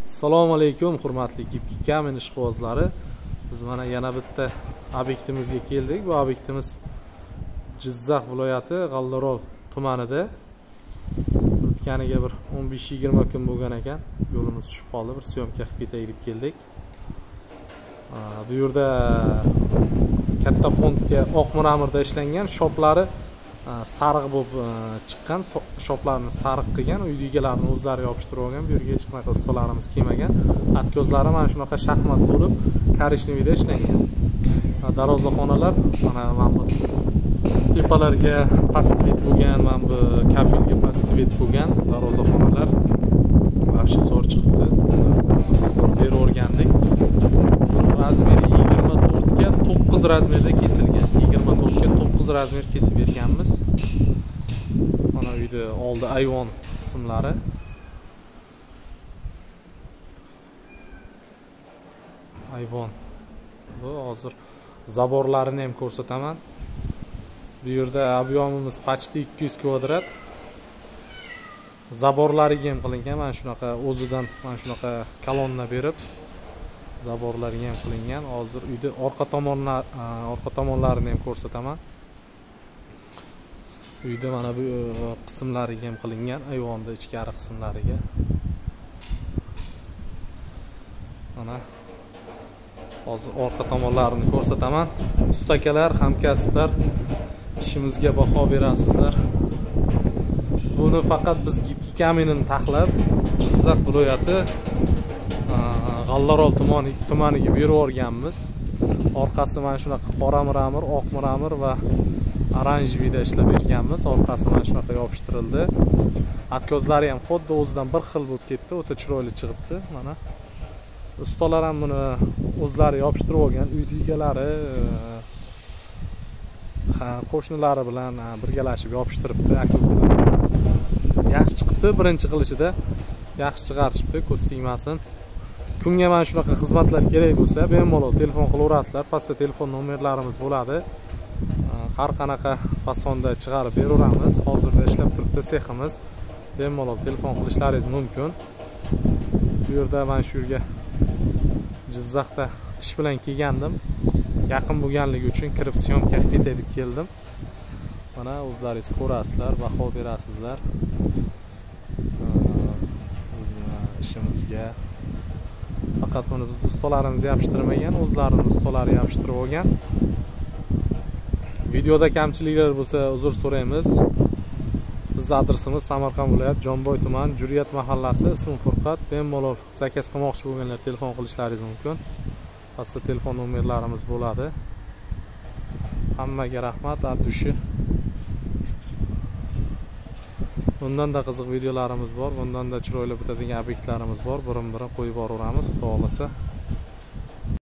Assalomu alaykum hurmatli Gipki kamen ishqibozlari. Biz mana yana bitta obyektimizga keldik. Bu obyektimiz Jizzax viloyati G'allarol tumanida. O'tganiga bir 15-20 kun bo'lgan ekan. Yo'limiz tushib qoldi. Bir syomka qilib ketaylik keldik. Bu yerda katta fondga oq muramirda ishlangan, shoplari sariq bo'lib chiqqan, shoplarni sariq qilgan, uy egallarini o'zlari yopishtirib olgan. Bu yerga hech qanaqa ustolarimiz kelmagan. Atkozlari mana shunaqa shaxmat bo'lib, korishnoyda ishlangan. Darvozaxonalar mana bu tepalarga podsvet bo'lgan, mana bu kafilga podsvet bo'lgan darvozaxonalar vahshiy zo'r chiqibdi. Sport berib o'rgandik. Razmeri 24 ga 9 razmerda kesilgan. 24 ga 9 razmer kesib berganmiz. Mana uyda oldi ayvon qismlari. Ayvon. Bu hozir zaborlarini ham ko'rsataman. Bu yerda объемimiz почти 200 kvadrat. Zaborlariga ham qilingan, mana shunaqa o'zidan mana shunaqa kolonna berib zaborlarga ham qilingan. Hozir uyda orqa tomonlarini ham ko'rsataman. Uyda mana bu qismlariga ham qilingan, ayvonda ichkari qismlariga. Mana hozir orqa tomonlarini ko'rsataman. Ustakalar, hamkasblar ishimizga baho berasizlar. Buni faqat biz Gipki kamenini taxlab Jizzax viloyati G'allarol tumaniga berib o'rganmiz. Orqasi mana shunaqa qora muramir, oq muramir va oranjevida ishlab berganmiz. Orqasi mana shunaqa yopishtirildi. Atkozlari ham xuddi o'zidan bir xil bo'lib ketdi, o'ta chiroyli chiqibdi. Mana ustalar ham buni o'zlari yopishtirib olgan, uy egalari, qo'shnilari bilan birgalashib yopishtiribdi. Yaxshi chiqibdi, birinchi qilishida yaxshi chiqarishibdi, ko'z tegmasin. Kimga mana shunaqa xizmatlar kerak bo'lsa, bemalol telefon qilaverasizlar. Pastda telefon nomerlarimiz bo'ladi. Har qanaqa fasonda chiqarib beraveramiz. Hozirda ishlab turibdi seximiz. Bemalol telefon qilishlaringiz mumkin. Bu yerda men shu yerga Jizzaxda ish bilan kelgandim. Yaqin bo'lganligi uchun kirib syomka qilib ketay deb keldim. Mana o'zlaringiz ko'rasizlar, baho berasizlar. Bizning ishimizga faqat buni biz ustalarimiz yopishtirmagan, o'zlarining ustalari yopishtirib olgan. Videoda kamchiliklar bo'lsa uzr so'raymiz. Bizning adresimiz Samarqand viloyat Jonboy tuman, Juriyat mahallasi, ismim Furqat. Bemalol zakaz qilmoqchi bo'lganlar telefon qilishlaringiz mumkin. Pastda telefon nomerlarimiz bo'ladi. Hammaga rahmat, abdushi. Bundan da qiziq videolarimiz bor, bundan da chiroyli bitadigan obyektlarimiz bor. Birin-birin qo'yib boraveramiz, xudo xolasa.